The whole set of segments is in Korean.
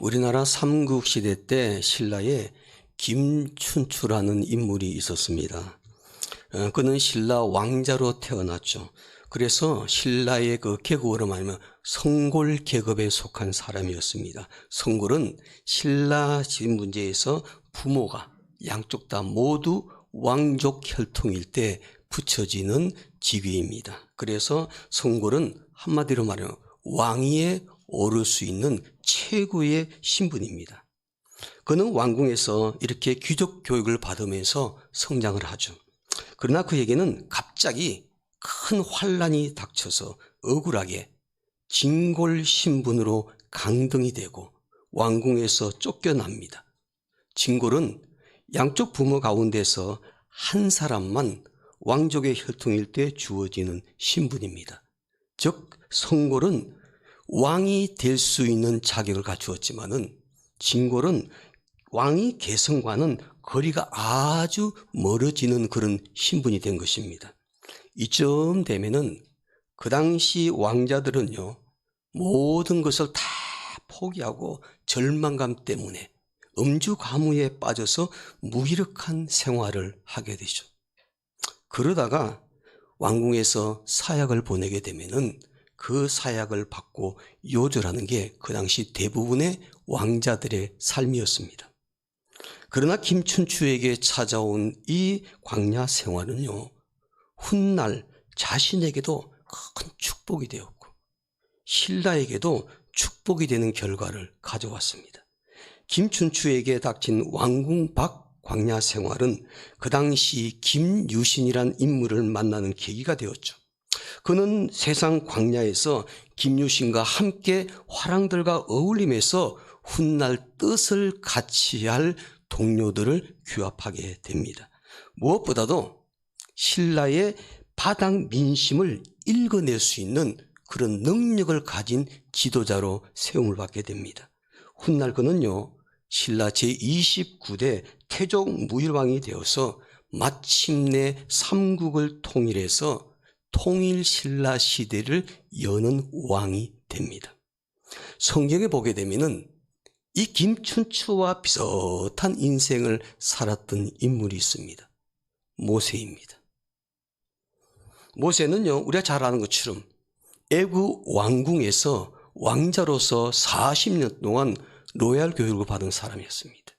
우리나라 삼국시대 때 신라에 김춘추라는 인물이 있었습니다. 그는 신라 왕자로 태어났죠. 그래서 신라의 그 계급으로 말하면 성골 계급에 속한 사람이었습니다. 성골은 신라 문제에서 부모가 양쪽 다 모두 왕족 혈통일 때 붙여지는 직위입니다. 그래서 성골은 한마디로 말하면 왕위에 오를 수 있는 최고의 신분입니다. 그는 왕궁에서 이렇게 귀족 교육을 받으면서 성장을 하죠. 그러나 그에게는 갑자기 큰 환란이 닥쳐서 억울하게 진골 신분으로 강등이 되고 왕궁에서 쫓겨납니다. 진골은 양쪽 부모 가운데서 한 사람만 왕족의 혈통일 때 주어지는 신분입니다. 즉 성골은 왕이 될 수 있는 자격을 갖추었지만은 진골은 왕위 계승과는 거리가 아주 멀어지는 그런 신분이 된 것입니다. 이쯤 되면은 그 당시 왕자들은요, 모든 것을 다 포기하고 절망감 때문에 음주가무에 빠져서 무기력한 생활을 하게 되죠. 그러다가 왕궁에서 사약을 보내게 되면은 그 사약을 받고 요절하는 게 그 당시 대부분의 왕자들의 삶이었습니다. 그러나 김춘추에게 찾아온 이 광야 생활은요, 훗날 자신에게도 큰 축복이 되었고 신라에게도 축복이 되는 결과를 가져왔습니다. 김춘추에게 닥친 왕궁 밖 광야 생활은 그 당시 김유신이란 인물을 만나는 계기가 되었죠. 그는 세상 광야에서 김유신과 함께 화랑들과 어울림해서 훗날 뜻을 같이 할 동료들을 규합하게 됩니다. 무엇보다도 신라의 바닥 민심을 읽어낼 수 있는 그런 능력을 가진 지도자로 세움을 받게 됩니다. 훗날 그는요, 신라 제29대 태종 무일왕이 되어서 마침내 삼국을 통일해서 통일 신라 시대를 여는 왕이 됩니다. 성경에 보게 되면은 이 김춘추와 비슷한 인생을 살았던 인물이 있습니다. 모세입니다. 모세는요, 우리가 잘 아는 것처럼 애굽 왕궁에서 왕자로서 40년 동안 로얄 교육을 받은 사람이었습니다.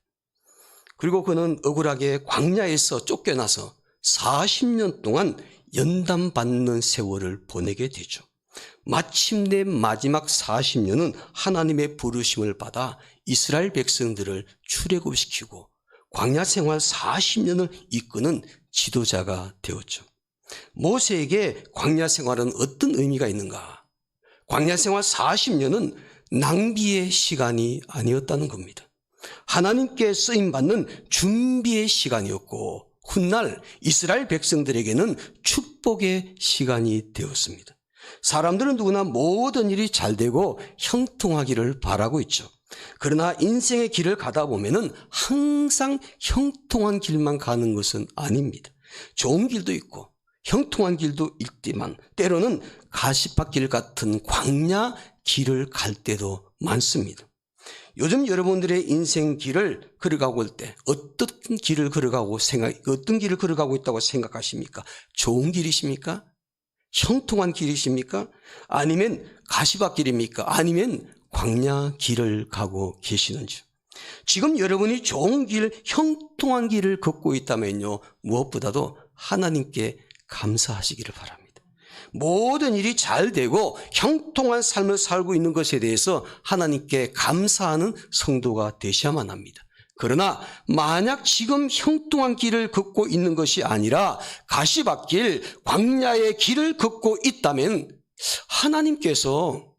그리고 그는 억울하게 광야에서 쫓겨나서 40년 동안 연단받는 세월을 보내게 되죠. 마침내 마지막 40년은 하나님의 부르심을 받아 이스라엘 백성들을 출애굽시키고 광야 생활 40년을 이끄는 지도자가 되었죠. 모세에게 광야 생활은 어떤 의미가 있는가? 광야 생활 40년은 낭비의 시간이 아니었다는 겁니다. 하나님께 쓰임받는 준비의 시간이었고 훗날 이스라엘 백성들에게는 축복의 시간이 되었습니다. 사람들은 누구나 모든 일이 잘 되고 형통하기를 바라고 있죠. 그러나 인생의 길을 가다 보면은 항상 형통한 길만 가는 것은 아닙니다. 좋은 길도 있고 형통한 길도 있지만 때로는 가시밭길 같은 광야 길을 갈 때도 많습니다. 요즘 여러분들의 인생 길을 걸어가고 올 때 어떤 길을 걸어가고 있다고 생각하십니까? 좋은 길이십니까? 형통한 길이십니까? 아니면 가시밭길입니까? 아니면 광야 길을 가고 계시는지. 지금 여러분이 좋은 길, 형통한 길을 걷고 있다면요, 무엇보다도 하나님께 감사하시기를 바랍니다. 모든 일이 잘 되고 형통한 삶을 살고 있는 것에 대해서 하나님께 감사하는 성도가 되셔야만 합니다. 그러나 만약 지금 형통한 길을 걷고 있는 것이 아니라 가시밭길, 광야의 길을 걷고 있다면 하나님께서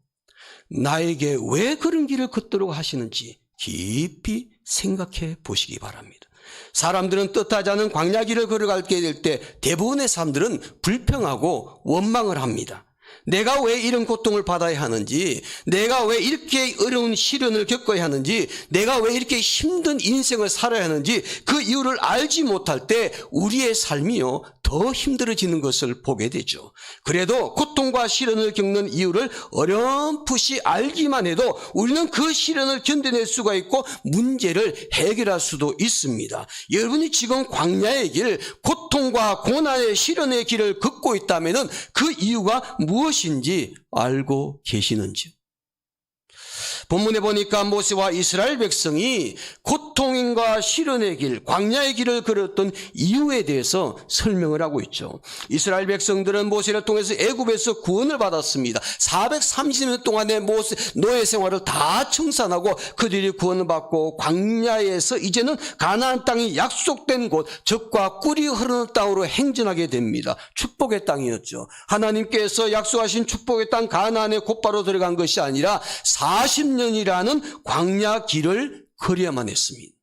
나에게 왜 그런 길을 걷도록 하시는지 깊이 생각해 보시기 바랍니다. 사람들은 뜻하지 않은 광야 길을 걸어가게 될 때 대부분의 사람들은 불평하고 원망을 합니다. 내가 왜 이런 고통을 받아야 하는지, 내가 왜 이렇게 어려운 시련을 겪어야 하는지, 내가 왜 이렇게 힘든 인생을 살아야 하는지 그 이유를 알지 못할 때 우리의 삶이요 더 힘들어지는 것을 보게 되죠. 그래도 고통과 시련을 겪는 이유를 어렴풋이 알기만 해도 우리는 그 시련을 견뎌낼 수가 있고 문제를 해결할 수도 있습니다. 여러분이 지금 광야의 길, 고통과 고난의 시련의 길을 걷고 있다면 그 이유가 무엇인지 알고 계시는지요? 본문에 보니까 모세와 이스라엘 백성이 고통과 시련의 길, 광야의 길을 걸었던 이유에 대해서 설명을 하고 있죠. 이스라엘 백성들은 모세를 통해서 애굽에서 구원을 받았습니다. 430년 동안의 노예 생활을 다 청산하고 그들이 구원을 받고 광야에서 이제는 가나안 땅이 약속된 곳, 젖과 꿀이 흐르는 땅으로 행진하게 됩니다. 축복의 땅이었죠. 하나님께서 약속하신 축복의 땅 가나안에 곧바로 들어간 것이 아니라 40년이라는 광야 길을 걸어야만 했습니다.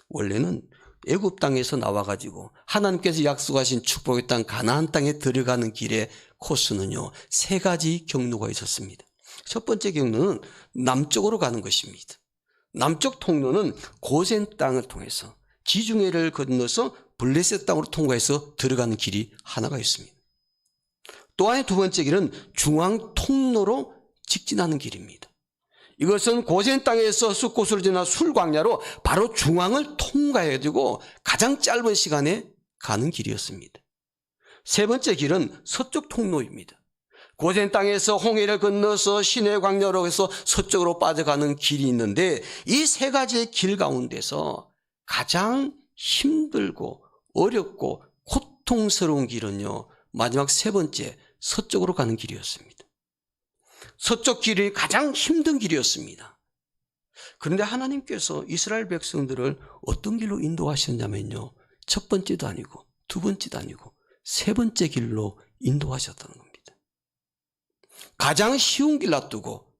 원래는 애굽 땅에서 나와가지고 하나님께서 약속하신 축복의 땅 가나안 땅에 들어가는 길의 코스는요 3가지 경로가 있었습니다. 첫 번째 경로는 남쪽으로 가는 것입니다. 남쪽 통로는 고센 땅을 통해서 지중해를 건너서 블레셋 땅으로 통과해서 들어가는 길이 하나가 있습니다. 또 하나의 두 번째 길은 중앙 통로로 직진하는 길입니다. 이것은 고센 땅에서 숫곳을 지나 술광야로 바로 중앙을 통과해야 되고 가장 짧은 시간에 가는 길이었습니다. 세 번째 길은 서쪽 통로입니다. 고센 땅에서 홍해를 건너서 시내 광야로 해서 서쪽으로 빠져가는 길이 있는데 이 3가지의 길 가운데서 가장 힘들고 어렵고 고통스러운 길은요 마지막 3번째 서쪽으로 가는 길이었습니다. 서쪽 길이 가장 힘든 길이었습니다. 그런데 하나님께서 이스라엘 백성들을 어떤 길로 인도하셨냐면요. 첫 번째도 아니고 두 번째도 아니고 3번째 길로 인도하셨다는 겁니다. 가장 쉬운 길 놔두고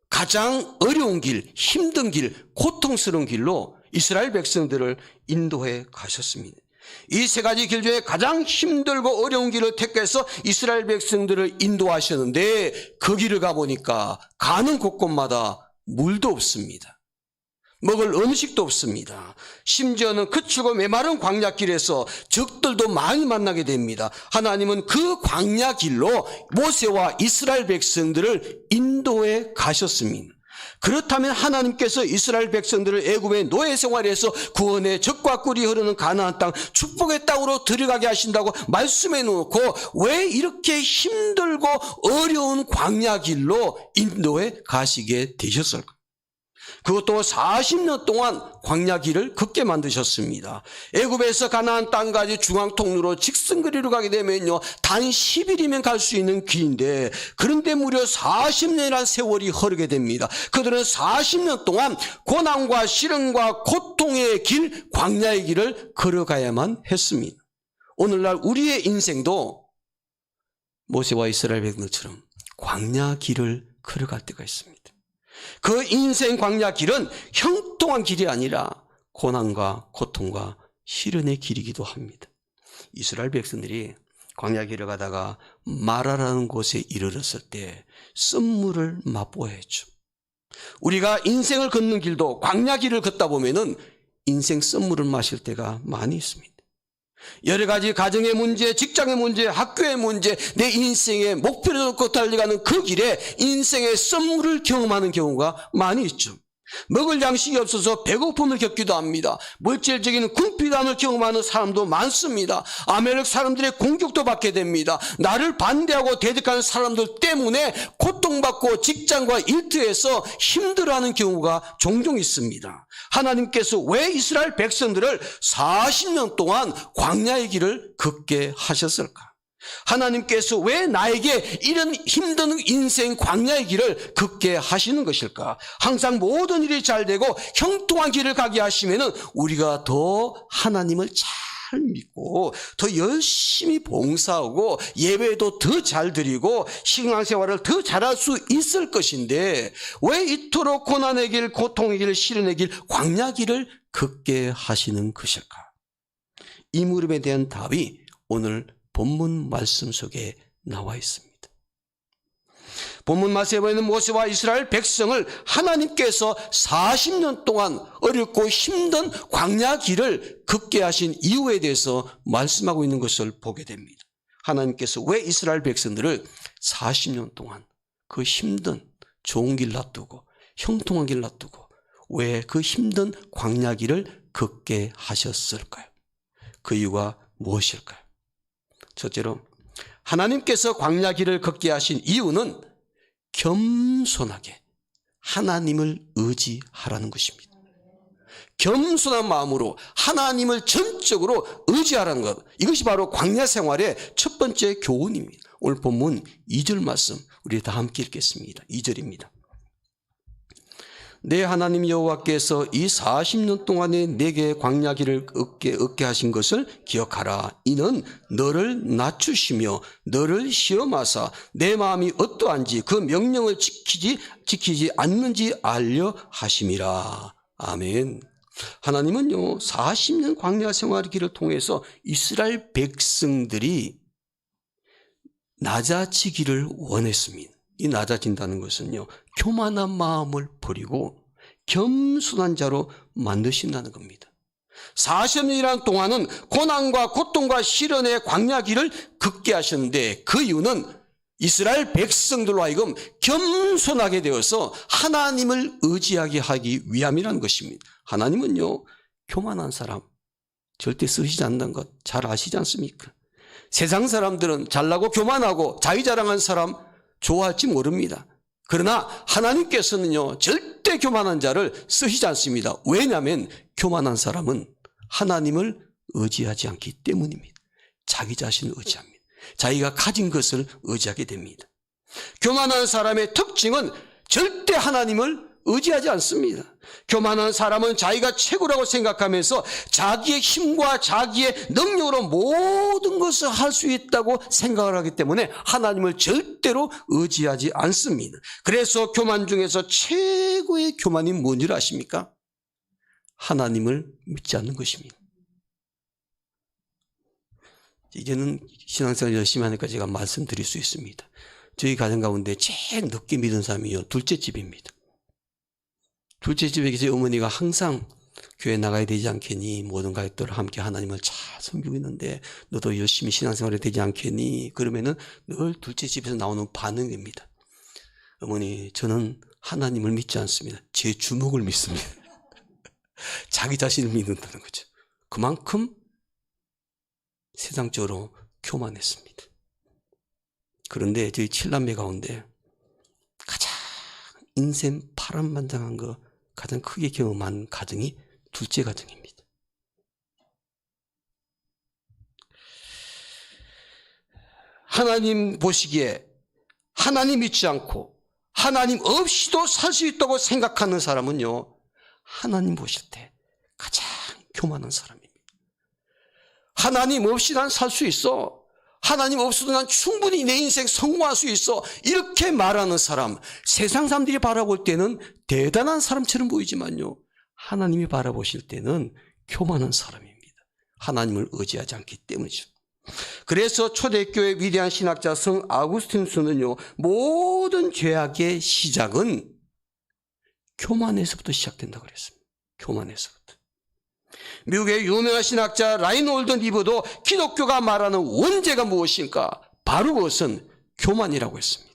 가장 어려운 길, 힘든 길, 고통스러운 길로 이스라엘 백성들을 인도해 가셨습니다. 이 3가지 길 중에 가장 힘들고 어려운 길을 택해서 이스라엘 백성들을 인도하셨는데 그 길을 가보니까 가는 곳곳마다 물도 없습니다. 먹을 음식도 없습니다. 심지어는 거칠고 메마른 광야길에서 적들도 많이 만나게 됩니다. 하나님은 그 광야길로 모세와 이스라엘 백성들을 인도해 가셨습니다. 그렇다면 하나님께서 이스라엘 백성들을 애굽의 노예 생활에서 구원의 젖과 꿀이 흐르는 가나안 땅, 축복의 땅으로 들어가게 하신다고 말씀해 놓고 왜 이렇게 힘들고 어려운 광야 길로 인도에 가시게 되셨을까? 그것도 40년 동안 광야 길을 걷게 만드셨습니다. 애굽에서 가나안 땅까지 중앙 통로로 직선거리로 가게 되면요 단 10일이면 갈 수 있는 길인데 그런데 무려 40년이라는 세월이 흐르게 됩니다. 그들은 40년 동안 고난과 시련과 고통의 길, 광야의 길을 걸어가야만 했습니다. 오늘날 우리의 인생도 모세와 이스라엘 백성들처럼 광야 길을 걸어갈 때가 있습니다. 그 인생 광야 길은 형통한 길이 아니라 고난과 고통과 시련의 길이기도 합니다. 이스라엘 백성들이 광야 길을 가다가 마라라는 곳에 이르렀을 때 쓴물을 맛보아야 했죠. 우리가 인생을 걷는 길도 광야 길을 걷다 보면은 인생 쓴물을 마실 때가 많이 있습니다. 여러 가지 가정의 문제, 직장의 문제, 학교의 문제, 내 인생의 목표를 놓고 달려가는 그 길에 인생의 썸물을 경험하는 경우가 많이 있죠. 먹을 양식이 없어서 배고픔을 겪기도 합니다. 물질적인 궁핍함을 경험하는 사람도 많습니다. 아멜렉 사람들의 공격도 받게 됩니다. 나를 반대하고 대적하는 사람들 때문에 고통받고 직장과 일터에서 힘들어하는 경우가 종종 있습니다. 하나님께서 왜 이스라엘 백성들을 40년 동안 광야의 길을 걷게 하셨을까? 하나님께서 왜 나에게 이런 힘든 인생 광야의 길을 걷게 하시는 것일까? 항상 모든 일이 잘 되고 형통한 길을 가게 하시면 우리가 더 하나님을 잘 믿고 더 열심히 봉사하고 예배도 더 잘 드리고 신앙생활을 더 잘할 수 있을 것인데 왜 이토록 고난의 길, 고통의 길, 시련의 길, 광야 길을 걷게 하시는 것일까? 이 물음에 대한 답이 오늘 본문 말씀 속에 나와 있습니다. 본문 말씀에 보이는 모세와 이스라엘 백성을 하나님께서 40년 동안 어렵고 힘든 광야 길을 걷게 하신 이유에 대해서 말씀하고 있는 것을 보게 됩니다. 하나님께서 왜 이스라엘 백성들을 40년 동안 그 힘든 좋은 길 놔두고 형통한 길 놔두고 왜 그 힘든 광야 길을 걷게 하셨을까요? 그 이유가 무엇일까요? 첫째로 하나님께서 광야 길을 걷게 하신 이유는 겸손하게 하나님을 의지하라는 것입니다. 겸손한 마음으로 하나님을 전적으로 의지하라는 것, 이것이 바로 광야 생활의 첫 번째 교훈입니다. 오늘 본문 2절 말씀 우리 다 함께 읽겠습니다. 2절입니다. 내 하나님 여호와께서 이 40년 동안에 내게 광야 길을 얻게 하신 것을 기억하라. 이는 너를 낮추시며 너를 시험하사 내 마음이 어떠한지 그 명령을 지키지 않는지 알려 하심이라. 아멘. 하나님은요 40년 광야 생활의 길을 통해서 이스라엘 백성들이 낮아지기를 원했습니다. 이 낮아진다는 것은요 교만한 마음을 버리고 겸손한 자로 만드신다는 겁니다. 40년이라는 동안은 고난과 고통과 시련의 광야 길을 걷게 하셨는데 그 이유는 이스라엘 백성들로 하여금 겸손하게 되어서 하나님을 의지하게 하기 위함이라는 것입니다. 하나님은요 교만한 사람 절대 쓰시지 않는 것 잘 아시지 않습니까? 세상 사람들은 잘나고 교만하고 자기 자랑한 사람 좋아할지 모릅니다. 그러나 하나님께서는요 절대 교만한 자를 쓰시지 않습니다. 왜냐하면 교만한 사람은 하나님을 의지하지 않기 때문입니다. 자기 자신을 의지합니다. 자기가 가진 것을 의지하게 됩니다. 교만한 사람의 특징은 절대 하나님을 의지하지 않습니다. 교만한 사람은 자기가 최고라고 생각하면서 자기의 힘과 자기의 능력으로 모든 것을 할 수 있다고 생각을 하기 때문에 하나님을 절대로 의지하지 않습니다. 그래서 교만 중에서 최고의 교만이 뭔지 아십니까? 하나님을 믿지 않는 것입니다. 이제는 신앙생활 열심히 하니까 제가 말씀드릴 수 있습니다. 저희 가정 가운데 제일 늦게 믿은 사람이요 둘째 집입니다. 둘째 집에 계신 어머니가 항상 교회 나가야 되지 않겠니? 모든 가족들 함께 하나님을 잘 섬기고 있는데 너도 열심히 신앙생활이 되지 않겠니? 그러면은 늘 둘째 집에서 나오는 반응입니다. 어머니 저는 하나님을 믿지 않습니다. 제 주먹을 믿습니다. 자기 자신을 믿는다는 거죠. 그만큼 세상적으로 교만했습니다. 그런데 저희 7남매 가운데 가장 인생 파란만장한 거 가장 크게 경험한 가정이 둘째 가정입니다. 하나님 보시기에 하나님 믿지 않고 하나님 없이도 살 수 있다고 생각하는 사람은요 하나님 보실 때 가장 교만한 사람입니다. 하나님 없이 난 살 수 있어. 하나님 없어도 난 충분히 내 인생 성공할 수 있어. 이렇게 말하는 사람, 세상 사람들이 바라볼 때는 대단한 사람처럼 보이지만요 하나님이 바라보실 때는 교만한 사람입니다. 하나님을 의지하지 않기 때문이죠. 그래서 초대교회 위대한 신학자 성 아구스틴스는요 모든 죄악의 시작은 교만에서부터 시작된다고 그랬습니다. 교만에서부터. 미국의 유명한 신학자 라인홀드 니브도 기독교가 말하는 원죄가 무엇인가? 바로 그것은 교만이라고 했습니다.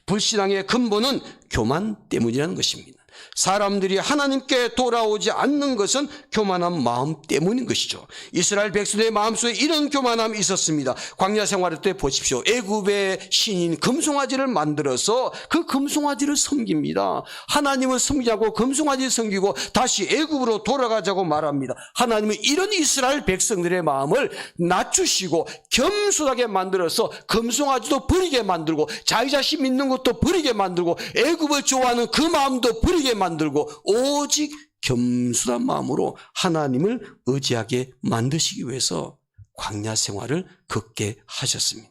불신앙의 근본은 교만 때문이라는 것입니다. 사람들이 하나님께 돌아오지 않는 것은 교만한 마음 때문인 것이죠. 이스라엘 백성의 마음속에 이런 교만함이 있었습니다. 광야 생활할 때 보십시오. 애굽의 신인 금송아지를 만들어서 그 금송아지를 섬깁니다. 하나님을 섬기자고 금송아지를 섬기고 다시 애굽으로 돌아가자고 말합니다. 하나님은 이런 이스라엘 백성들의 마음을 낮추시고 겸손하게 만들어서 금송아지도 버리게 만들고 자기 자신 믿는 것도 버리게 만들고 애굽을 좋아하는 그 마음도 버리게 만들고 오직 겸손한 마음으로 하나님을 의지하게 만드시기 위해서 광야 생활을 걷게 하셨습니다.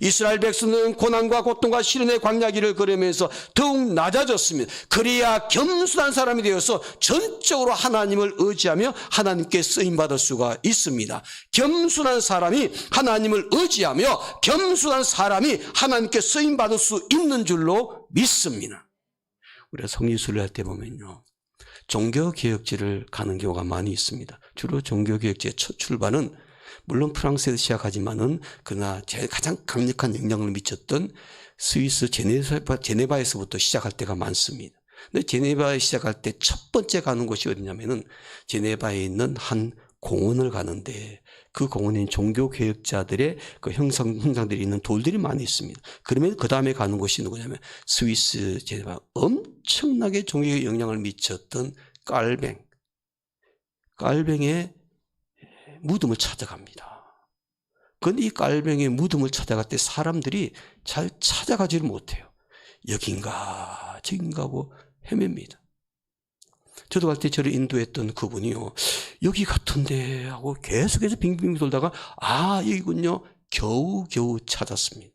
이스라엘 백성들은 고난과 고통과 시련의 광야길을 걸으면서 더욱 낮아졌습니다. 그래야 겸손한 사람이 되어서 전적으로 하나님을 의지하며 하나님께 쓰임받을 수가 있습니다. 겸손한 사람이 하나님을 의지하며 겸손한 사람이 하나님께 쓰임받을 수 있는 줄로 믿습니다. 우리가 성지순례 할 때 보면요, 종교개혁지를 가는 경우가 많이 있습니다. 주로 종교개혁지의 첫 출발은 물론 프랑스에서 시작하지만은 그러나 가장 강력한 영향을 미쳤던 스위스 제네바에서부터 시작할 때가 많습니다. 근데 제네바에 시작할 때 첫 번째 가는 곳이 어디냐면은 제네바에 있는 한 공원을 가는데 그 공원에 종교개혁자들의 그 형상들이 있는 돌들이 많이 있습니다. 그러면 그 다음에 가는 곳이 누구냐면 스위스 제네바 엄청나게 종교에 영향을 미쳤던 깔뱅의 무덤을 찾아갑니다. 그런데 이 깔뱅의 무덤을 찾아갈 때 사람들이 잘 찾아가지를 못해요. 여긴가 저긴가 하고 헤맵니다. 저도 갈 때 저를 인도했던 그분이요, 여기 같은데 하고 계속해서 빙빙 돌다가 여기군요, 겨우겨우 찾았습니다.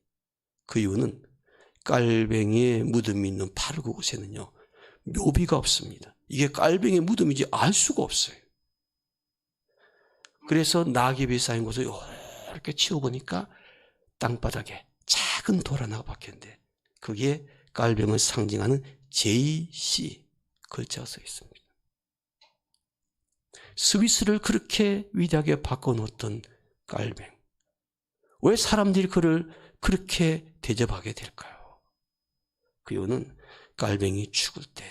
그 이유는 깔뱅이의 무덤이 있는 바로 그곳에는요, 묘비가 없습니다. 이게 깔뱅이의 무덤인지 알 수가 없어요. 그래서 낙엽이 쌓인 곳을 이렇게 치워보니까 땅바닥에 작은 돌 하나가 박혔는데 거기에 깔뱅을 상징하는 JC 글자가 써 있습니다. 스위스를 그렇게 위대하게 바꿔놓았던 깔뱅, 왜 사람들이 그를 그렇게 대접하게 될까요? 그 이유는 깔뱅이 죽을 때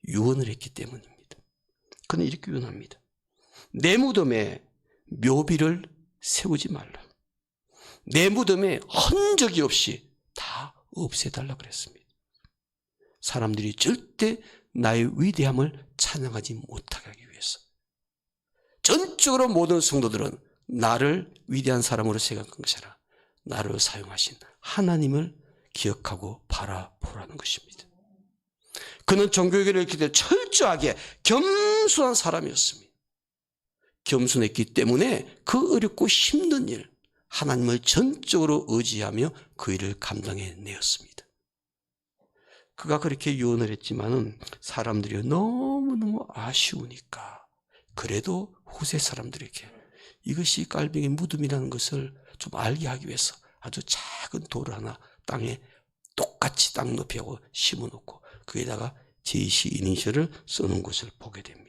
유언을 했기 때문입니다. 그는 이렇게 유언합니다. 내 무덤에 묘비를 세우지 말라. 내 무덤에 흔적이 없이 다 없애달라 그랬습니다. 사람들이 절대 나의 위대함을 찬양하지 못하게 하기 위해서. 전적으로 모든 성도들은 나를 위대한 사람으로 생각한 것이 아니라 나를 사용하신 하나님을 기억하고 바라보라는 것입니다. 그는 종교개혁을 했기 때문에 철저하게 겸손한 사람이었습니다. 겸손했기 때문에 그 어렵고 힘든 일, 하나님을 전적으로 의지하며 그 일을 감당해내었습니다. 그가 그렇게 유언을 했지만은 사람들이 너무너무 아쉬우니까 그래도 후세 사람들에게 이것이 깔뱅이 무덤이라는 것을 좀 알게 하기 위해서 아주 작은 돌을 하나 땅에 똑같이 땅 높이하고 심어놓고 거기다가 JC 이니셜을 써놓은 것을 보게 됩니다.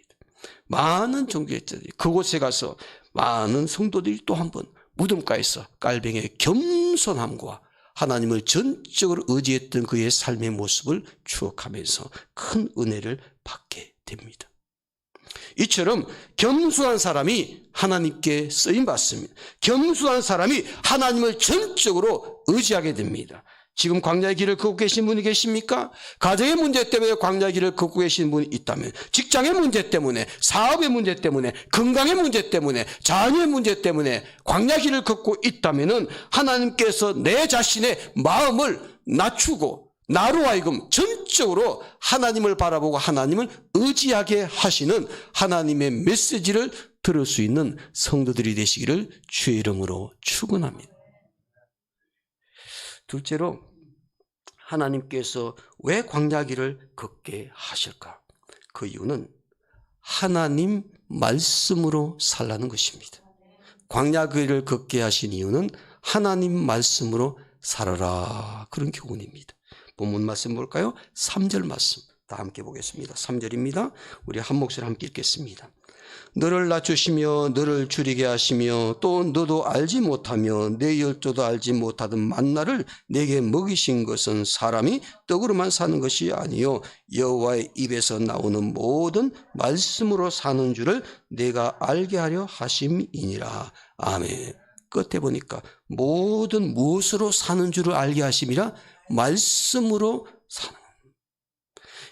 많은 종교학자들이 그곳에 가서 많은 성도들이 또 한 번 무덤가에서 깔뱅이의 겸손함과 하나님을 전적으로 의지했던 그의 삶의 모습을 추억하면서 큰 은혜를 받게 됩니다. 이처럼 겸손한 사람이 하나님께 쓰임받습니다. 겸손한 사람이 하나님을 전적으로 의지하게 됩니다. 지금 광야의 길을 걷고 계신 분이 계십니까? 가정의 문제 때문에 광야의 길을 걷고 계신 분이 있다면, 직장의 문제 때문에, 사업의 문제 때문에, 건강의 문제 때문에, 자녀의 문제 때문에 광야의 길을 걷고 있다면 하나님께서 내 자신의 마음을 낮추고 나로 하여금 전적으로 하나님을 바라보고 하나님을 의지하게 하시는 하나님의 메시지를 들을 수 있는 성도들이 되시기를 주의 이름으로 축원합니다. 둘째로, 하나님께서 왜 광야길을 걷게 하실까? 그 이유는 하나님 말씀으로 살라는 것입니다. 광야길을 걷게 하신 이유는 하나님 말씀으로 살아라, 그런 교훈입니다. 본문 말씀 볼까요? 3절 말씀 다 함께 보겠습니다. 3절입니다. 우리 한 목소리 함께 읽겠습니다. 너를 낮추시며 너를 줄이게 하시며 또 너도 알지 못하며 내 열조도 알지 못하던 만나를 내게 먹이신 것은 사람이 떡으로만 사는 것이 아니요 여호와의 입에서 나오는 모든 말씀으로 사는 줄을 내가 알게 하려 하심이니라. 아멘. 끝에 보니까 모든 무엇으로 사는 줄을 알게 하심이라, 말씀으로 사는.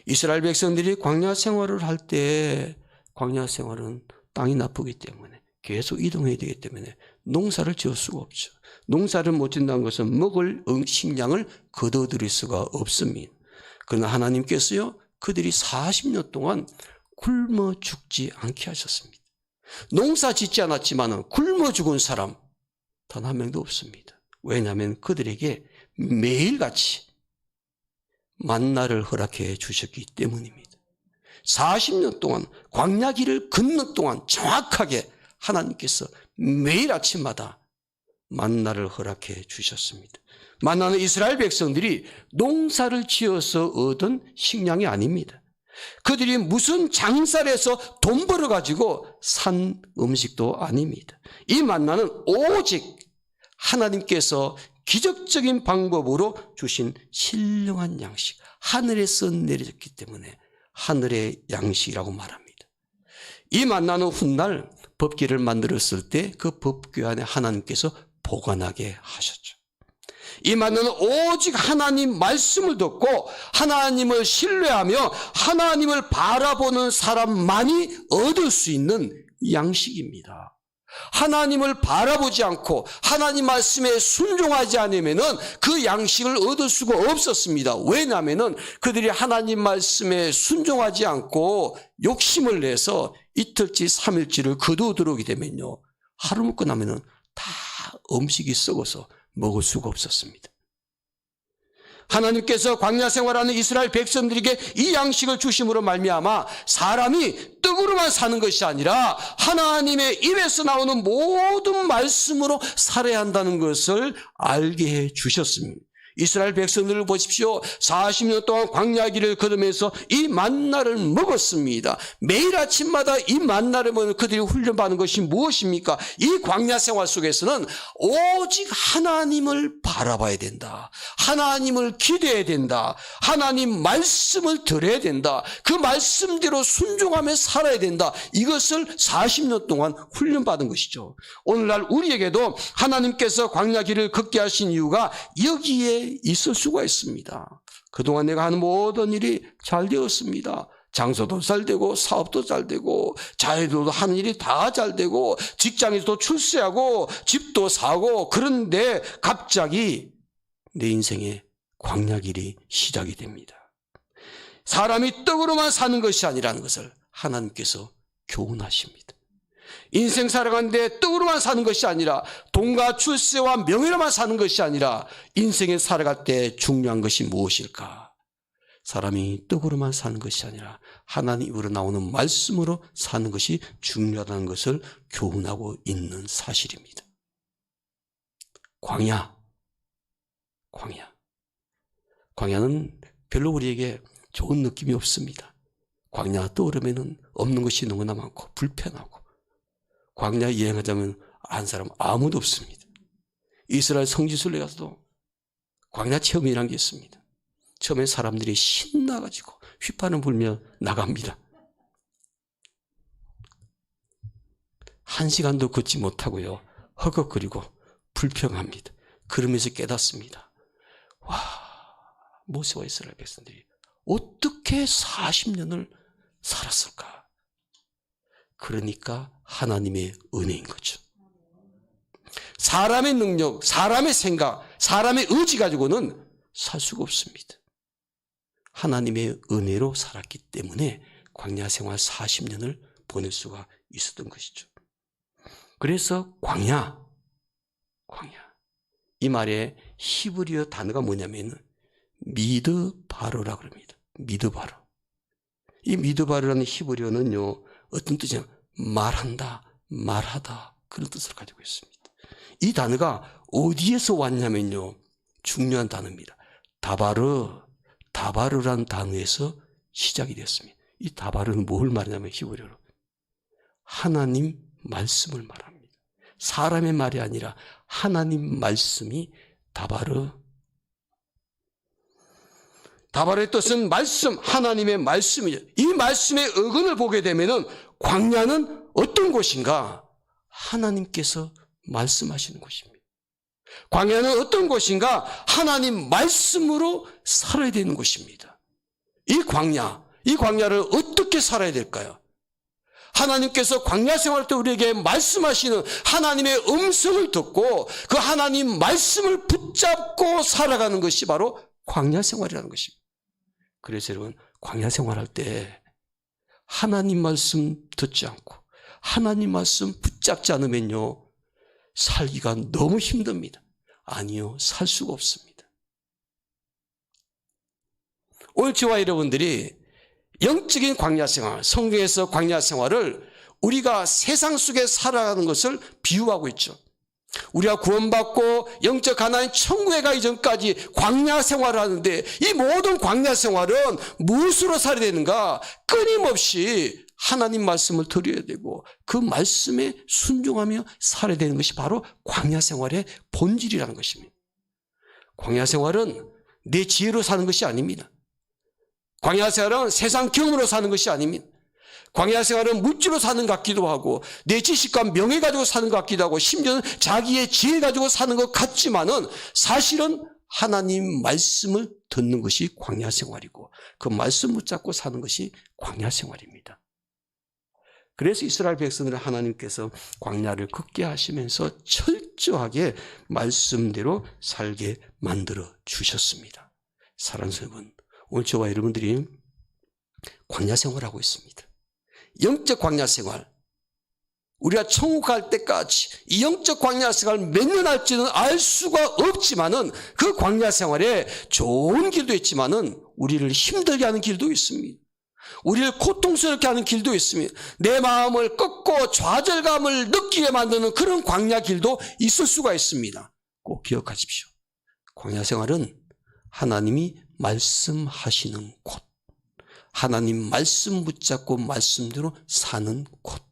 이스라엘 백성들이 광야 생활을 할 때, 광야 생활은 땅이 나쁘기 때문에 계속 이동해야 되기 때문에 농사를 지을 수가 없죠. 농사를 못 짓는다는 것은 먹을 식량을 거둬들일 수가 없습니다. 그러나 하나님께서요, 그들이 40년 동안 굶어 죽지 않게 하셨습니다. 농사 짓지 않았지만 굶어 죽은 사람 단 한 명도 없습니다. 왜냐하면 그들에게 매일같이 만나를 허락해 주셨기 때문입니다. 40년 동안 광야 길을 걷는 동안 정확하게 하나님께서 매일 아침마다 만나를 허락해 주셨습니다. 만나는 이스라엘 백성들이 농사를 지어서 얻은 식량이 아닙니다. 그들이 무슨 장사를 해서 돈 벌어가지고 산 음식도 아닙니다. 이 만나는 오직 하나님께서 기적적인 방법으로 주신 신령한 양식, 하늘에서 내려졌기 때문에 하늘의 양식이라고 말합니다. 이 만나는 훗날 법궤를 만들었을 때 그 법궤 안에 하나님께서 보관하게 하셨죠. 이 만나는 오직 하나님 말씀을 듣고 하나님을 신뢰하며 하나님을 바라보는 사람만이 얻을 수 있는 양식입니다. 하나님을 바라보지 않고 하나님 말씀에 순종하지 않으면 그 양식을 얻을 수가 없었습니다. 왜냐하면 그들이 하나님 말씀에 순종하지 않고 욕심을 내서 이틀치 3일치를 거두어 들어오게 되면요, 하루 먹고 나면 다 음식이 썩어서 먹을 수가 없었습니다. 하나님께서 광야 생활하는 이스라엘 백성들에게 이 양식을 주심으로 말미암아 사람이 떡으로만 사는 것이 아니라 하나님의 입에서 나오는 모든 말씀으로 살아야 한다는 것을 알게 해 주셨습니다. 이스라엘 백성들을 보십시오. 40년 동안 광야 길을 걸으면서 이 만나를 먹었습니다. 매일 아침마다 이 만나를 먹는 그들이 훈련받는 것이 무엇입니까? 이 광야 생활 속에서는 오직 하나님을 바라봐야 된다. 하나님을 기대해야 된다. 하나님 말씀을 들어야 된다. 그 말씀대로 순종하며 살아야 된다. 이것을 40년 동안 훈련받은 것이죠. 오늘날 우리에게도 하나님께서 광야 길을 걷게 하신 이유가 여기에 있을 수가 있습니다. 그동안 내가 하는 모든 일이 잘 되었습니다. 장소도 잘 되고 사업도 잘 되고 자녀도 하는 일이 다 잘 되고 직장에서도 출세하고 집도 사고, 그런데 갑자기 내 인생에 광야 길이 시작이 됩니다. 사람이 떡으로만 사는 것이 아니라는 것을 하나님께서 교훈하십니다. 인생 살아가는데 떡으로만 사는 것이 아니라 돈과 출세와 명예로만 사는 것이 아니라 인생에 살아갈 때 중요한 것이 무엇일까? 사람이 떡으로만 사는 것이 아니라 하나님으로 나오는 말씀으로 사는 것이 중요하다는 것을 교훈하고 있는 사실입니다. 광야는 별로 우리에게 좋은 느낌이 없습니다. 광야 떠오르면 없는 것이 너무나 많고 불편하고, 광야 여행하자면 아는 사람 아무도 없습니다. 이스라엘 성지순례 가서도 광야 체험이라는 게 있습니다. 처음에 사람들이 신나가지고 휘파람 불며 나갑니다. 1시간도 걷지 못하고요, 허걱거리고 불평합니다. 그러면서 깨닫습니다. 와, 모세와 이스라엘 백성들이 어떻게 40년을 살았을까? 그러니까 하나님의 은혜인 거죠. 사람의 능력, 사람의 생각, 사람의 의지 가지고는 살 수가 없습니다. 하나님의 은혜로 살았기 때문에 광야 생활 40년을 보낼 수가 있었던 것이죠. 그래서 광야, 이 말의 히브리어 단어가 뭐냐면 미드바르라 그럽니다. 미드바르. 이 미드바르라는 히브리어는요, 어떤 뜻이냐, 말한다, 말하다, 그런 뜻을 가지고 있습니다. 이 단어가 어디에서 왔냐면요, 중요한 단어입니다. 다바르라는 단어에서 시작이 됐습니다. 이 다바르는 뭘 말하냐면 히브리어로 하나님 말씀을 말합니다. 사람의 말이 아니라 하나님 말씀이 다바르의 뜻은 말씀, 하나님의 말씀이죠. 이 말씀의 어근을 보게 되면은 광야는 어떤 곳인가? 하나님께서 말씀하시는 곳입니다. 광야는 어떤 곳인가? 하나님 말씀으로 살아야 되는 곳입니다. 이 광야를 어떻게 살아야 될까요? 하나님께서 광야 생활 때 우리에게 말씀하시는 하나님의 음성을 듣고 그 하나님 말씀을 붙잡고 살아가는 것이 바로 광야 생활이라는 것입니다. 그래서 여러분, 광야 생활할 때 하나님 말씀 듣지 않고 하나님 말씀 붙잡지 않으면요, 살기가 너무 힘듭니다. 아니요, 살 수가 없습니다. 오늘 저와 여러분들이 영적인 광야 생활, 성경에서 광야 생활을 우리가 세상 속에 살아가는 것을 비유하고 있죠. 우리가 구원받고 영적 하나님 천국에 가기 전까지 광야 생활을 하는데, 이 모든 광야 생활은 무엇으로 살아야 되는가? 끊임없이 하나님 말씀을 들어야 되고 그 말씀에 순종하며 살아야 되는 것이 바로 광야 생활의 본질이라는 것입니다. 광야 생활은 내 지혜로 사는 것이 아닙니다. 광야 생활은 세상 경험으로 사는 것이 아닙니다. 광야 생활은 물질로 사는 것 같기도 하고 내 지식과 명예 가지고 사는 것 같기도 하고 심지어는 자기의 지혜 가지고 사는 것 같지만은 사실은 하나님 말씀을 듣는 것이 광야 생활이고 그 말씀 붙잡고 사는 것이 광야 생활입니다. 그래서 이스라엘 백성들을 하나님께서 광야를 걷게 하시면서 철저하게 말씀대로 살게 만들어 주셨습니다. 사랑하는 여러분, 오늘 저와 여러분들이 광야 생활하고 있습니다. 영적 광야 생활, 우리가 천국 갈 때까지 이 영적 광야 생활 몇 년 할지는 알 수가 없지만은 그 광야 생활에 좋은 길도 있지만은 우리를 힘들게 하는 길도 있습니다. 우리를 고통스럽게 하는 길도 있습니다. 내 마음을 꺾고 좌절감을 느끼게 만드는 그런 광야 길도 있을 수가 있습니다. 꼭 기억하십시오. 광야 생활은 하나님이 말씀하시는 곳, 하나님 말씀 붙잡고 말씀대로 사는 곳.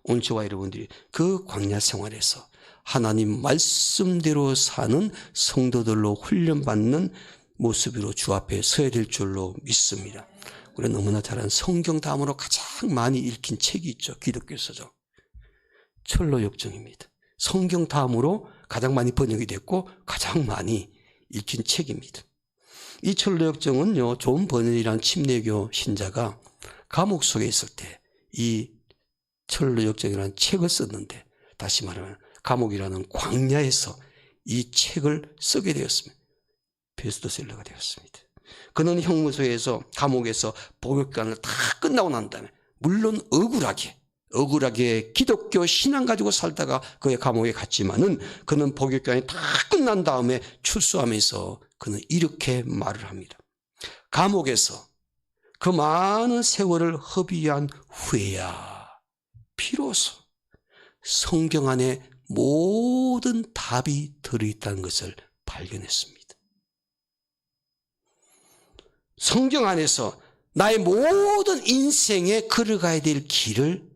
오늘 저와 여러분들이 그 광야 생활에서 하나님 말씀대로 사는 성도들로 훈련받는 모습으로 주 앞에 서야 될 줄로 믿습니다. 우리가 너무나 잘 아는 성경 다음으로 가장 많이 읽힌 책이 있죠. 기독교서죠. 철로역정입니다. 성경 다음으로 가장 많이 번역이 됐고 가장 많이 읽힌 책입니다. 이 철로역정은요, 존 버넬이라는 침례교 신자가 감옥 속에 있을 때 이 철로역정이라는 책을 썼는데, 다시 말하면 감옥이라는 광야에서 이 책을 쓰게 되었습니다. 베스트셀러가 되었습니다. 그는 형무소에서, 감옥에서 복역기간을 다 끝나고 난 다음에, 물론 억울하게 기독교 신앙 가지고 살다가 그의 감옥에 갔지만은 그는 복역기간이 다 끝난 다음에 출소하면서 그는 이렇게 말을 합니다. 감옥에서 그 많은 세월을 허비한 후에야 비로소 성경 안에 모든 답이 들어있다는 것을 발견했습니다. 성경 안에서 나의 모든 인생에 걸어가야 될 길을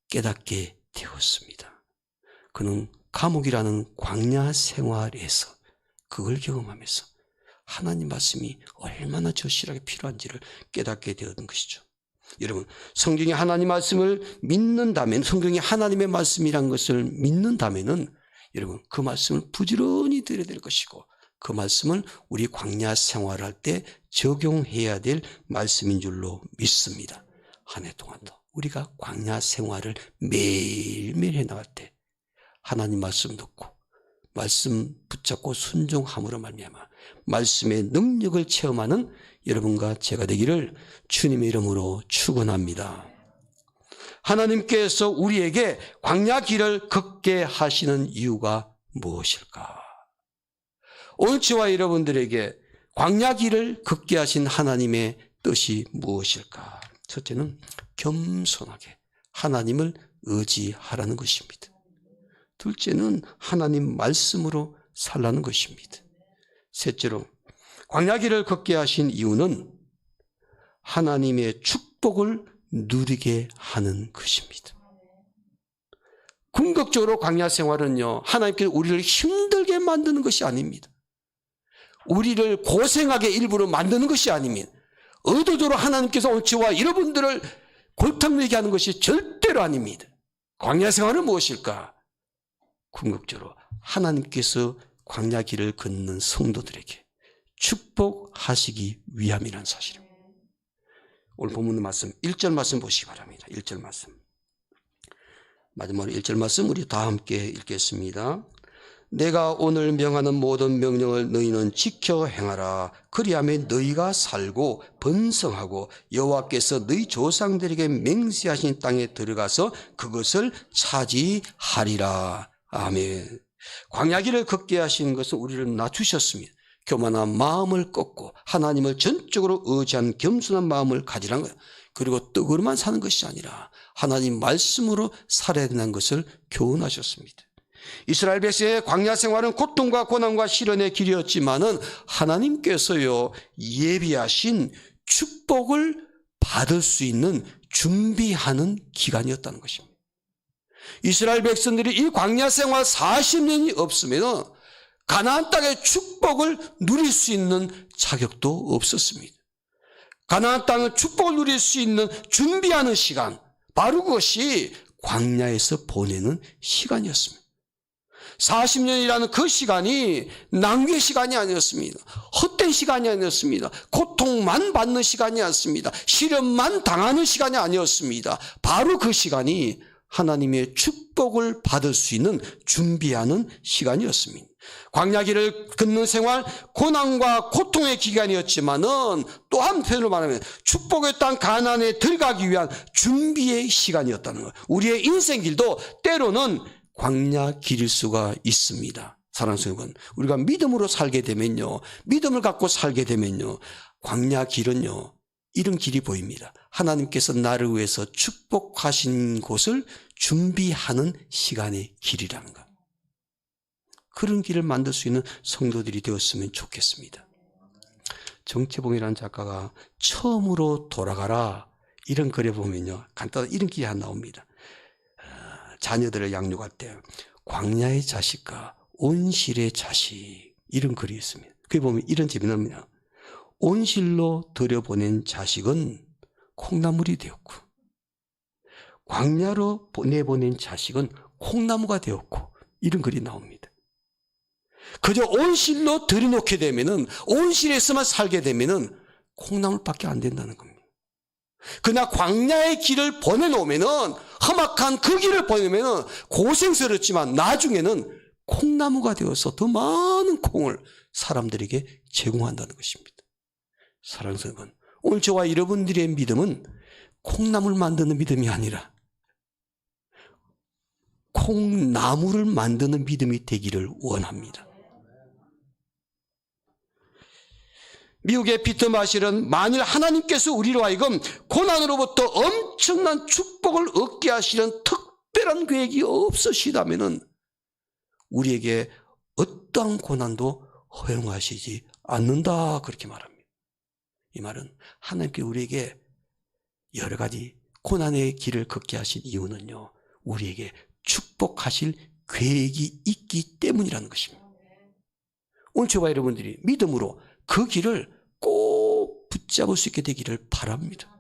깨닫게 되었습니다. 그는 감옥이라는 광야 생활에서 그걸 경험하면서 하나님 말씀이 얼마나 절실하게 필요한지를 깨닫게 되었던 것이죠. 여러분, 성경이 하나님 말씀을 믿는다면, 성경이 하나님의 말씀이란 것을 믿는다면은 여러분 그 말씀을 부지런히 들어야 될 것이고 그 말씀을 우리 광야 생활할 때 적용해야 될 말씀인 줄로 믿습니다. 한 해 동안도 우리가 광야 생활을 매일매일 해나갈 때 하나님 말씀 듣고 말씀 붙잡고 순종함으로 말미암아 말씀의 능력을 체험하는 여러분과 제가 되기를 주님의 이름으로 축원합니다. 하나님께서 우리에게 광야 길을 걷게 하시는 이유가 무엇일까? 오늘 저와 여러분들에게 광야 길을 걷게 하신 하나님의 뜻이 무엇일까? 첫째는 겸손하게 하나님을 의지하라는 것입니다. 둘째는 하나님 말씀으로 살라는 것입니다. 셋째로 광야 길을 걷게 하신 이유는 하나님의 축복을 누리게 하는 것입니다. 궁극적으로 광야 생활은요, 하나님께서 우리를 힘들게 만드는 것이 아닙니다. 우리를 고생하게 일부러 만드는 것이 아닙니다. 의도적으로 하나님께서 오늘 저와 여러분들을 골탕먹게 하는 것이 절대로 아닙니다. 광야 생활은 무엇일까? 궁극적으로 하나님께서 광야 길을 걷는 성도들에게 축복하시기 위함이라는 사실입니다. 오늘 본문 말씀 1절 말씀 보시기 바랍니다. 1절 말씀. 마지막으로 1절 말씀 우리 다 함께 읽겠습니다. 내가 오늘 명하는 모든 명령을 너희는 지켜 행하라. 그리하면 너희가 살고 번성하고 여호와께서 너희 조상들에게 맹세하신 땅에 들어가서 그것을 차지하리라. 아멘. 광야길을 걷게 하신 것은 우리를 낮추셨습니다. 교만한 마음을 꺾고 하나님을 전적으로 의지한 겸손한 마음을 가지라는 거예요. 그리고 떡으로만 사는 것이 아니라 하나님 말씀으로 살아야 된다는 것을 교훈하셨습니다. 이스라엘 백성의 광야 생활은 고통과 고난과 시련의 길이었지만은 하나님께서요 예비하신 축복을 받을 수 있는 준비하는 기간이었다는 것입니다. 이스라엘 백성들이 이 광야 생활 40년이 없으면 가나안 땅의 축복을 누릴 수 있는 자격도 없었습니다. 가나안 땅의 축복을 누릴 수 있는 준비하는 시간, 바로 그것이 광야에서 보내는 시간이었습니다. 40년이라는 그 시간이 낭비의 시간이 아니었습니다. 헛된 시간이 아니었습니다. 고통만 받는 시간이 아니었습니다. 시련만 당하는 시간이 아니었습니다. 바로 그 시간이 하나님의 축복을 받을 수 있는 준비하는 시간이었습니다. 광야길을 걷는 생활, 고난과 고통의 기간이었지만은 또 한편으로 말하면 축복의 땅 가나안에 들어가기 위한 준비의 시간이었다는 거예요. 우리의 인생길도 때로는 광야 길일 수가 있습니다. 사랑하는 여러분, 우리가 믿음으로 살게 되면요, 믿음을 갖고 살게 되면요, 광야 길은요 이런 길이 보입니다. 하나님께서 나를 위해서 축복하신 곳을 준비하는 시간의 길이라는 것. 그런 길을 만들 수 있는 성도들이 되었으면 좋겠습니다. 정채봉이라는 작가가 처음으로 돌아가라 이런 글에 보면요, 간단한 이런 길이 하나 나옵니다. 자녀들을 양육할 때 광야의 자식과 온실의 자식, 이런 글이 있습니다. 거기 보면 이런 재미납니다. 온실로 들여보낸 자식은 콩나물이 되었고 광야로 내보낸 자식은 콩나무가 되었고, 이런 글이 나옵니다. 그저 온실로 들여놓게 되면은, 온실에서만 살게 되면은 콩나물밖에 안 된다는 겁니다. 그러나 광야의 길을 보내놓으면은, 험악한 그 길을 보내면은 고생스럽지만 나중에는 콩나무가 되어서 더 많은 콩을 사람들에게 제공한다는 것입니다. 사랑하는 여러분, 오늘 저와 여러분들의 믿음은 콩나물 만드는 믿음이 아니라 콩나무를 만드는 믿음이 되기를 원합니다. 미국의 피터 마실은 만일 하나님께서 우리로 하여금 고난으로부터 엄청난 축복을 얻게 하시는 특별한 계획이 없으시다면 우리에게 어떠한 고난도 허용하시지 않는다, 그렇게 말합니다. 이 말은 하나님께 우리에게 여러 가지 고난의 길을 걷게 하신 이유는요, 우리에게 축복하실 계획이 있기 때문이라는 것입니다. 오늘 저와 여러분들이 믿음으로 그 길을 꼭 붙잡을 수 있게 되기를 바랍니다.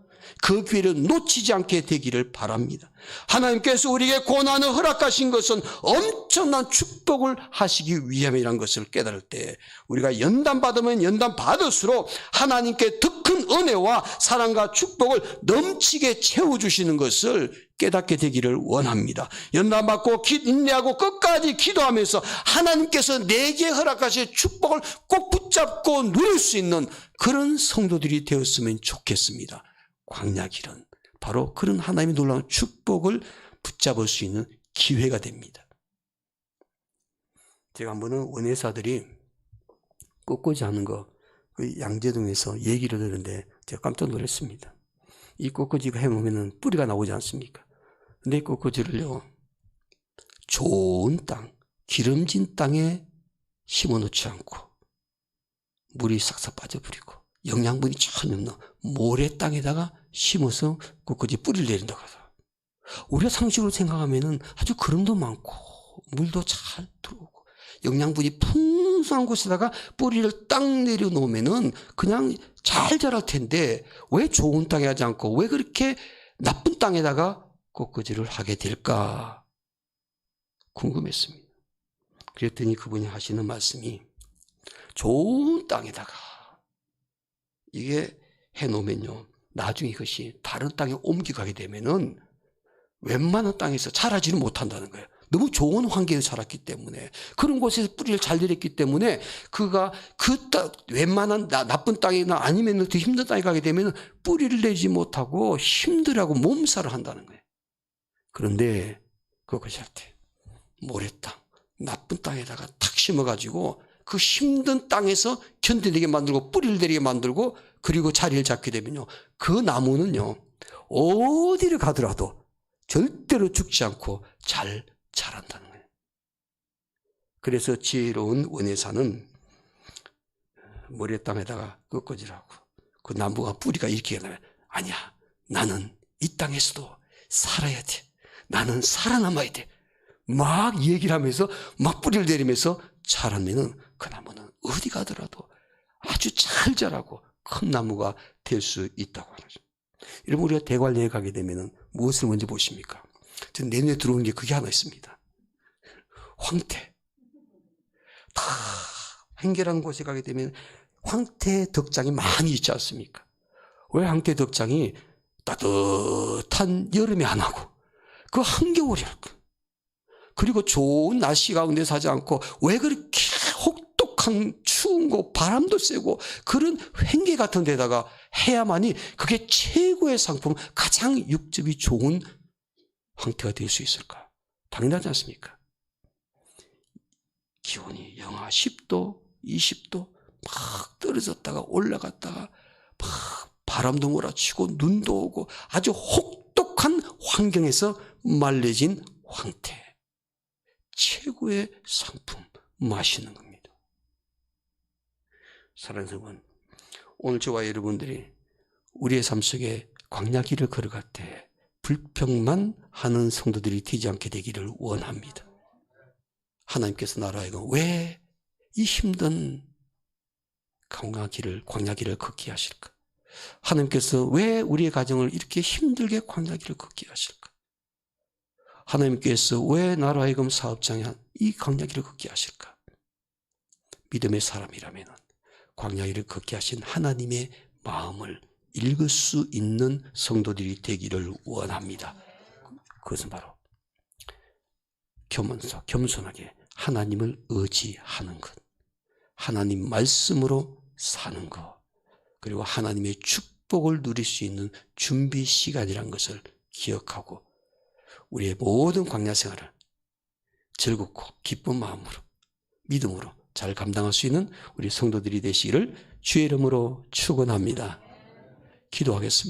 그 기회를 놓치지 않게 되기를 바랍니다. 하나님께서 우리에게 고난을 허락하신 것은 엄청난 축복을 하시기 위함이라는 것을 깨달을 때, 우리가 연단받으면 연단받을수록 하나님께 더 큰 은혜와 사랑과 축복을 넘치게 채워주시는 것을 깨닫게 되기를 원합니다. 연단받고 인내하고 끝까지 기도하면서 하나님께서 내게 허락하신 축복을 꼭 붙잡고 누릴 수 있는 그런 성도들이 되었으면 좋겠습니다. 광야길은 바로 그런 하나님의 놀라운 축복을 붙잡을 수 있는 기회가 됩니다. 제가 한 번은 원예사들이 꺾고지 않은 거, 그 양재동에서 얘기를 들었는데 제가 깜짝 놀랐습니다. 이 꺾고지가 해놓으면 뿌리가 나오지 않습니까? 근데 이 꺾고지를요, 좋은 땅, 기름진 땅에 심어 놓지 않고 물이 싹싹 빠져버리고 영양분이 전혀 없는 모래 땅에다가 심어서 꺾고지 뿌리를 내린다고 하죠. 우리가 상식으로 생각하면은 아주 거름도 많고 물도 잘 들어오고 영양분이 풍성한 곳에다가 뿌리를 딱 내려놓으면은 그냥 잘 자랄 텐데 왜 좋은 땅에 하지 않고 왜 그렇게 나쁜 땅에다가 꺾고지를 하게 될까 궁금했습니다. 그랬더니 그분이 하시는 말씀이, 좋은 땅에다가 이게 해놓으면요, 나중에 이것이 다른 땅에 옮겨가게 되면은 웬만한 땅에서 자라지는 못한다는 거예요. 너무 좋은 환경에서 자랐기 때문에, 그런 곳에서 뿌리를 잘 내렸기 때문에 그가 웬만한 나쁜 땅이나 아니면 더 힘든 땅에 가게 되면 뿌리를 내지 못하고 힘들어하고 몸살을 한다는 거예요. 그런데 그것이 할 때 모래땅, 나쁜 땅에다가 탁 심어가지고 그 힘든 땅에서 견디게 만들고 뿌리를 내리게 만들고 그리고 자리를 잡게 되면요, 그 나무는요 어디를 가더라도 절대로 죽지 않고 잘 자란다는 거예요. 그래서 지혜로운 원예사는 모래 땅에다가 꺾어지라고, 그 나무가 뿌리가 이렇게 나면 아니야, 나는 이 땅에서도 살아야 돼, 나는 살아남아야 돼, 막 얘기를 하면서 막 뿌리를 내리면서 자라면은 그 나무는 어디 가더라도 아주 잘 자라고 큰 나무가 될 수 있다고 하는 거죠. 여러분, 우리가 대관령에 가게 되면은 무엇을 먼저 보십니까? 전 내 눈에 들어오는 게 그게 하나 있습니다. 황태. 다 횡결한 곳에 가게 되면 황태 덕장이 많이 있지 않습니까? 왜 황태 덕장이 따뜻한 여름에 안 하고 그 한겨울에 할까? 그리고 좋은 날씨 가운데 사지 않고 왜 그렇게 혹독한 추운 곳, 바람도 세고 그런 횡계 같은 데다가 해야만이 그게 최고의 상품, 가장 육즙이 좋은 황태가 될 수 있을까? 당연하지 않습니까? 기온이 영하 10도, 20도 막 떨어졌다가 올라갔다가 막 바람도 몰아치고 눈도 오고 아주 혹독한 환경에서 말려진 황태. 최고의 상품, 맛있는 겁니다. 사랑하는 여러분, 오늘 저와 여러분들이 우리의 삶 속에 광야 길을 걸어갈 때 불평만 하는 성도들이 되지 않게 되기를 원합니다. 하나님께서 나라에 왜 이 힘든 광야 길을 걷게 하실까? 하나님께서 왜 우리의 가정을 이렇게 힘들게 광야 길을 걷게 하실까? 하나님께서 왜 나로 하여금 사업장에 이 광야 길을 걷게 하실까? 믿음의 사람이라면 광야 길을 걷게 하신 하나님의 마음을 읽을 수 있는 성도들이 되기를 원합니다. 그것은 바로 겸손하게 하나님을 의지하는 것, 하나님 말씀으로 사는 것, 그리고 하나님의 축복을 누릴 수 있는 준비 시간이라는 것을 기억하고 우리의 모든 광야 생활을 즐겁고 기쁜 마음으로, 믿음으로 잘 감당할 수 있는 우리 성도들이 되시기를 주의 이름으로 축원합니다. 기도하겠습니다.